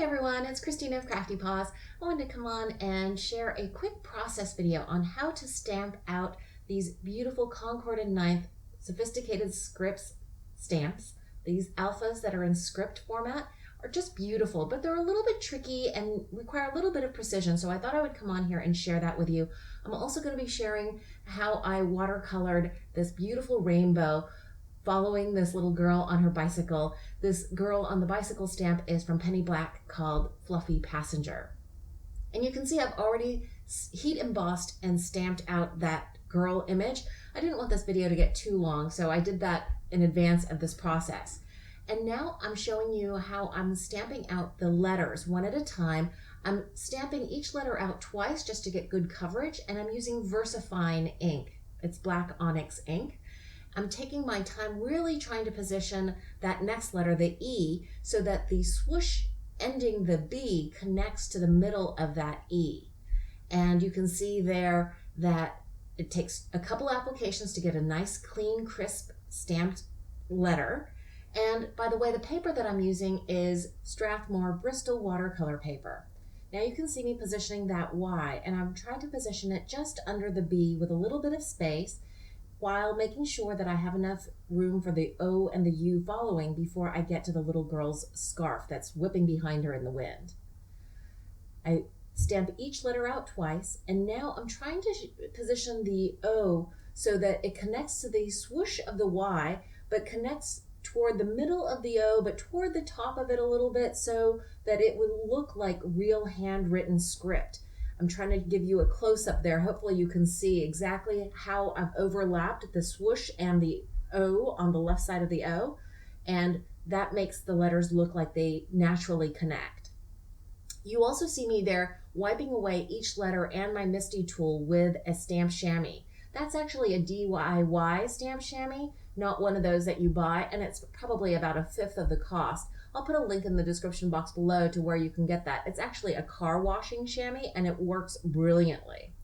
everyone, it's Christina of CraftyPaws. I wanted to come on and share a quick process video on how to stamp out these beautiful Concord and Ninth sophisticated scripts stamps. These alphas that are in script format are just beautiful, but they're a little bit tricky and require a little bit of precision, so I thought I would come on here and share that with you. I'm also going to be sharing how I watercolored this beautiful rainbow following this little girl on her bicycle. This girl on the bicycle stamp is from Penny Black called Fluffy Passenger. And you can see I've already heat embossed and stamped out that girl image. I didn't want this video to get too long, so I did that in advance of this process. And now I'm showing you how I'm stamping out the letters one at a time. I'm stamping each letter out twice just to get good coverage, and I'm using VersaFine ink. It's black onyx ink. I'm taking my time really trying to position that next letter, the E, so that the swoosh ending the B connects to the middle of that E. And you can see there that it takes a couple applications to get a nice, clean, crisp stamped letter. And by the way, the paper that I'm using is Strathmore Bristol watercolor paper. Now you can see me positioning that Y, and I'm trying to position it just under the B with a little bit of space, while making sure that I have enough room for the O and the U following before I get to the little girl's scarf that's whipping behind her in the wind. I stamp each letter out twice, and now I'm trying to position the O so that it connects to the swoosh of the Y, but connects toward the middle of the O, but toward the top of it a little bit so that it would look like real handwritten script. I'm trying to give you a close-up there. Hopefully you can see exactly how I've overlapped the swoosh and the O on the left side of the O, and that makes the letters look like they naturally connect. You also see me there wiping away each letter and my MISTI tool with a stamp chamois. That's actually a DIY stamp chamois, not one of those that you buy, and it's probably about 1/5 of the cost. I'll put a link in the description box below to where you can get that. It's actually a car washing chamois, and it works brilliantly.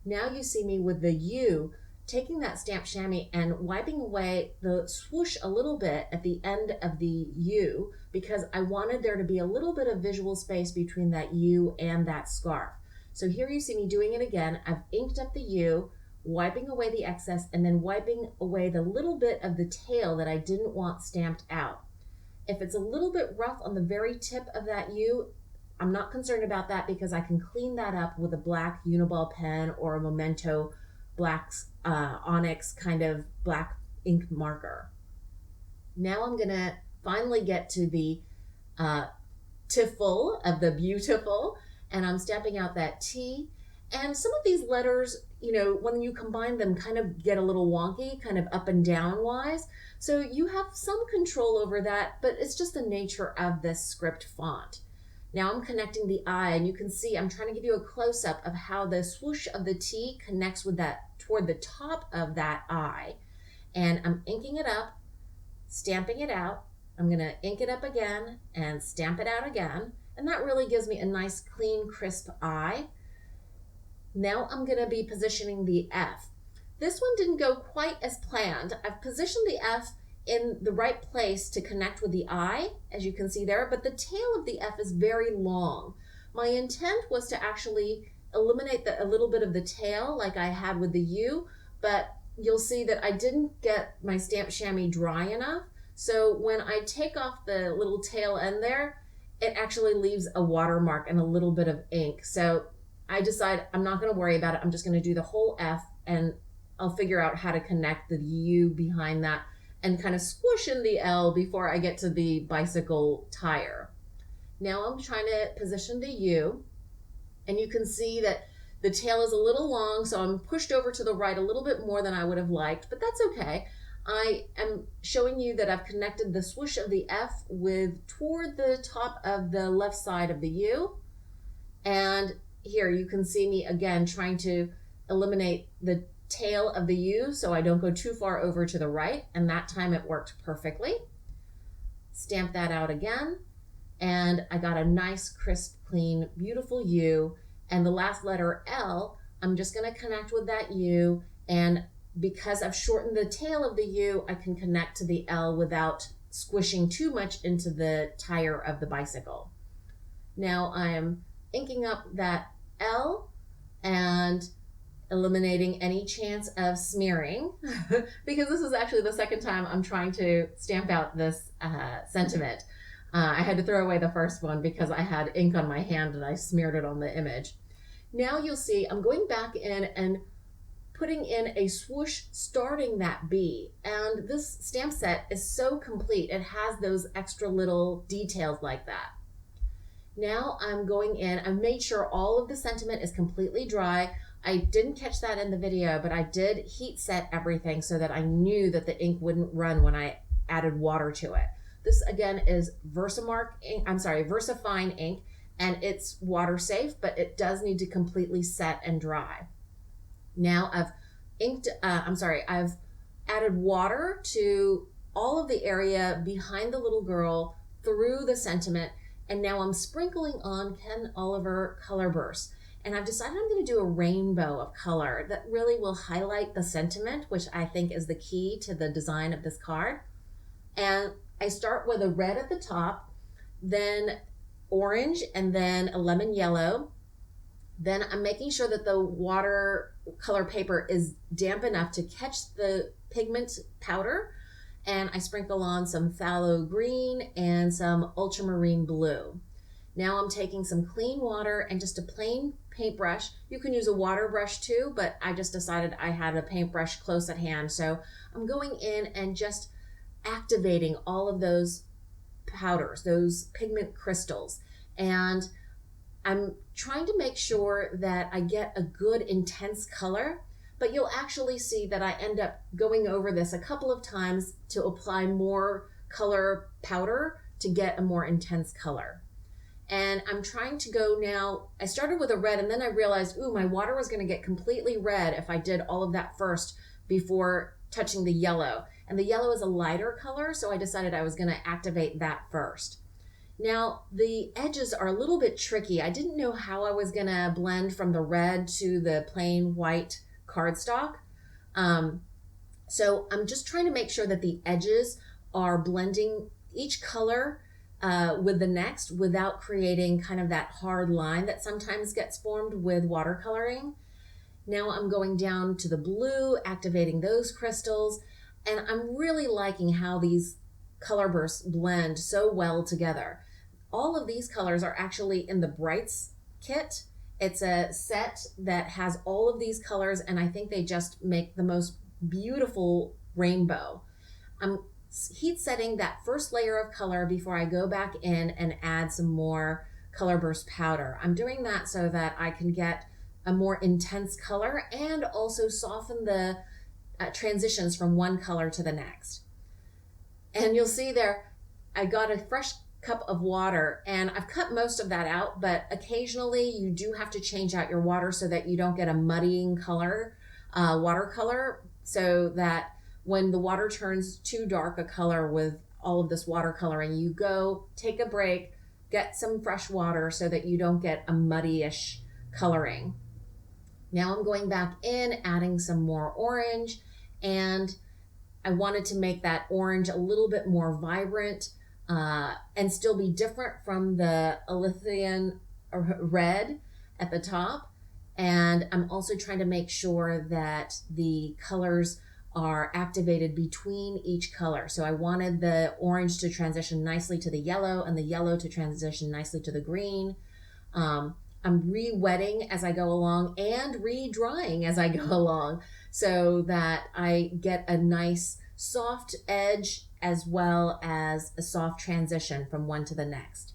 Now you see me with the U, taking that stamp chamois and wiping away the swoosh a little bit at the end of the U, because I wanted there to be a little bit of visual space between that U and that scarf. So here you see me doing it again. I've inked up the U, wiping away the excess, and then wiping away the little bit of the tail that I didn't want stamped out. If it's a little bit rough on the very tip of that U, I'm not concerned about that because I can clean that up with a black Uniball pen or a Memento black onyx kind of black ink marker. Now I'm gonna finally get to the tiful of the beautiful, and I'm stamping out that T. And some of these letters, you know, when you combine them, kind of get a little wonky, kind of up and down wise. So you have some control over that, but it's just the nature of this script font. Now I'm connecting the I, and you can see I'm trying to give you a close-up of how the swoosh of the T connects with that toward the top of that I. And I'm inking it up, stamping it out. I'm gonna ink it up again and stamp it out again. And that really gives me a nice, clean, crisp I. Now I'm gonna be positioning the F. This one didn't go quite as planned. I've positioned the F in the right place to connect with the I, as you can see there, but the tail of the F is very long. My intent was to actually eliminate a little bit of the tail like I had with the U, but you'll see that I didn't get my stamp chamois dry enough. So when I take off the little tail end there, it actually leaves a watermark and a little bit of ink. So I decide I'm not going to worry about it. I'm just going to do the whole F, and I'll figure out how to connect the U behind that and kind of squish in the L before I get to the bicycle tire. Now I'm trying to position the U, and you can see that the tail is a little long, so I'm pushed over to the right a little bit more than I would have liked, but that's okay. I am showing you that I've connected the swoosh of the F toward the top of the left side of the U, and here you can see me again trying to eliminate the tail of the U so I don't go too far over to the right, and that time it worked perfectly. Stamp that out again, and I got a nice, crisp, clean, beautiful U. And the last letter L, I'm just going to connect with that U, and because I've shortened the tail of the U, I can connect to the L without squishing too much into the tire of the bicycle. Now I'm inking up that L and eliminating any chance of smearing because this is actually the second time I'm trying to stamp out this sentiment. I had to throw away the first one because I had ink on my hand and I smeared it on the image. Now you'll see I'm going back in and putting in a swoosh starting that B, and this stamp set is so complete. It has those extra little details like that. Now I'm going in, I made sure all of the sentiment is completely dry. I didn't catch that in the video, but I did heat set everything so that I knew that the ink wouldn't run when I added water to it. This again is Versamark ink, VersaFine ink, and it's water safe, but it does need to completely set and dry. Now I've I've added water to all of the area behind the little girl through the sentiment, and now I'm sprinkling on Ken Oliver color bursts. And I've decided I'm going to do a rainbow of color that really will highlight the sentiment, which I think is the key to the design of this card. And I start with a red at the top, then orange, and then a lemon yellow. Then I'm making sure that the watercolor paper is damp enough to catch the pigment powder. And I sprinkle on some phthalo green and some ultramarine blue. Now I'm taking some clean water and just a plain paintbrush. You can use a water brush too, but I just decided I had a paintbrush close at hand. So I'm going in and just activating all of those powders, those pigment crystals. And I'm trying to make sure that I get a good intense color, but you'll actually see that I end up going over this a couple of times to apply more color powder to get a more intense color. And I'm trying to go now, I started with a red and then I realized, ooh, my water was gonna get completely red if I did all of that first before touching the yellow. And the yellow is a lighter color, so I decided I was gonna activate that first. Now, the edges are a little bit tricky. I didn't know how I was gonna blend from the red to the plain white cardstock. So I'm just trying to make sure that the edges are blending each color with the next without creating kind of that hard line that sometimes gets formed with watercoloring. Now I'm going down to the blue, activating those crystals, and I'm really liking how these color bursts blend so well together. All of these colors are actually in the Brights kit. It's a set that has all of these colors, and I think they just make the most beautiful rainbow. I'm heat setting that first layer of color before I go back in and add some more color burst powder. I'm doing that so that I can get a more intense color and also soften the transitions from one color to the next. And you'll see there, I got a fresh cup of water and I've cut most of that out, but occasionally you do have to change out your water so that you don't get a muddying color, watercolor, so that when the water turns too dark a color with all of this watercoloring, you go take a break, get some fresh water so that you don't get a muddy-ish coloring. Now I'm going back in, adding some more orange, and I wanted to make that orange a little bit more vibrant and still be different from the Elysian red at the top. And I'm also trying to make sure that the colors are activated between each color. So I wanted the orange to transition nicely to the yellow and the yellow to transition nicely to the green. I'm re-wetting as I go along and re-drying as I go along so that I get a nice soft edge as well as a soft transition from one to the next.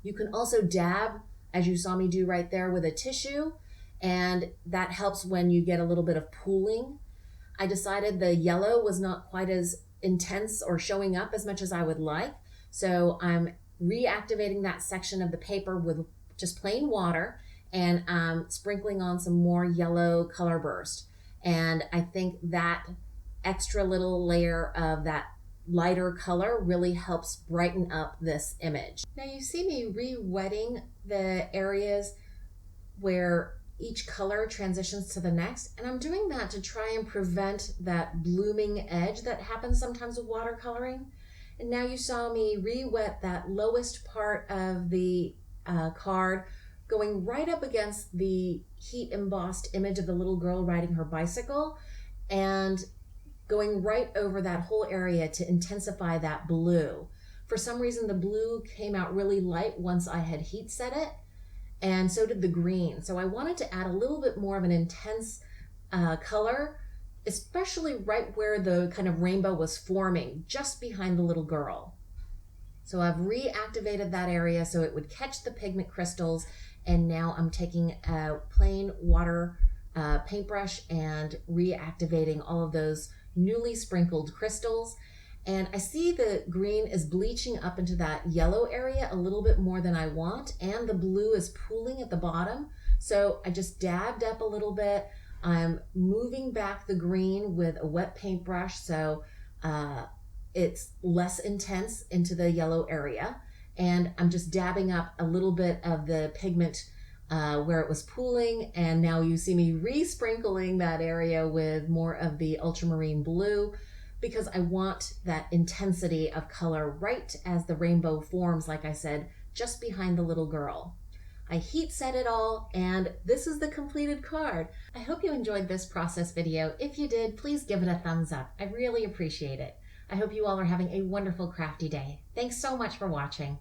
You can also dab, as you saw me do right there, with a tissue, and that helps when you get a little bit of pooling. I decided the yellow was not quite as intense or showing up as much as I would like, so I'm reactivating that section of the paper with just plain water and sprinkling on some more yellow color burst. And I think that extra little layer of that lighter color really helps brighten up this image. Now you see me re-wetting the areas where each color transitions to the next, and I'm doing that to try and prevent that blooming edge that happens sometimes with watercoloring. And now you saw me re-wet that lowest part of the card, going right up against the heat embossed image of the little girl riding her bicycle, and going right over that whole area to intensify that blue. For some reason, the blue came out really light once I had heat set it, and so did the green. So I wanted to add a little bit more of an intense color, especially right where the kind of rainbow was forming, just behind the little girl. So I've reactivated that area so it would catch the pigment crystals, and now I'm taking a plain water paintbrush and reactivating all of those newly sprinkled crystals. And I see the green is bleaching up into that yellow area a little bit more than I want, and the blue is pooling at the bottom. So I just dabbed up a little bit. I'm moving back the green with a wet paintbrush so it's less intense into the yellow area. And I'm just dabbing up a little bit of the pigment where it was pooling, and now you see me re-sprinkling that area with more of the ultramarine blue, because I want that intensity of color right as the rainbow forms, like I said, just behind the little girl. I heat set it all, and this is the completed card. I hope you enjoyed this process video. If you did, please give it a thumbs up. I really appreciate it. I hope you all are having a wonderful crafty day. Thanks so much for watching.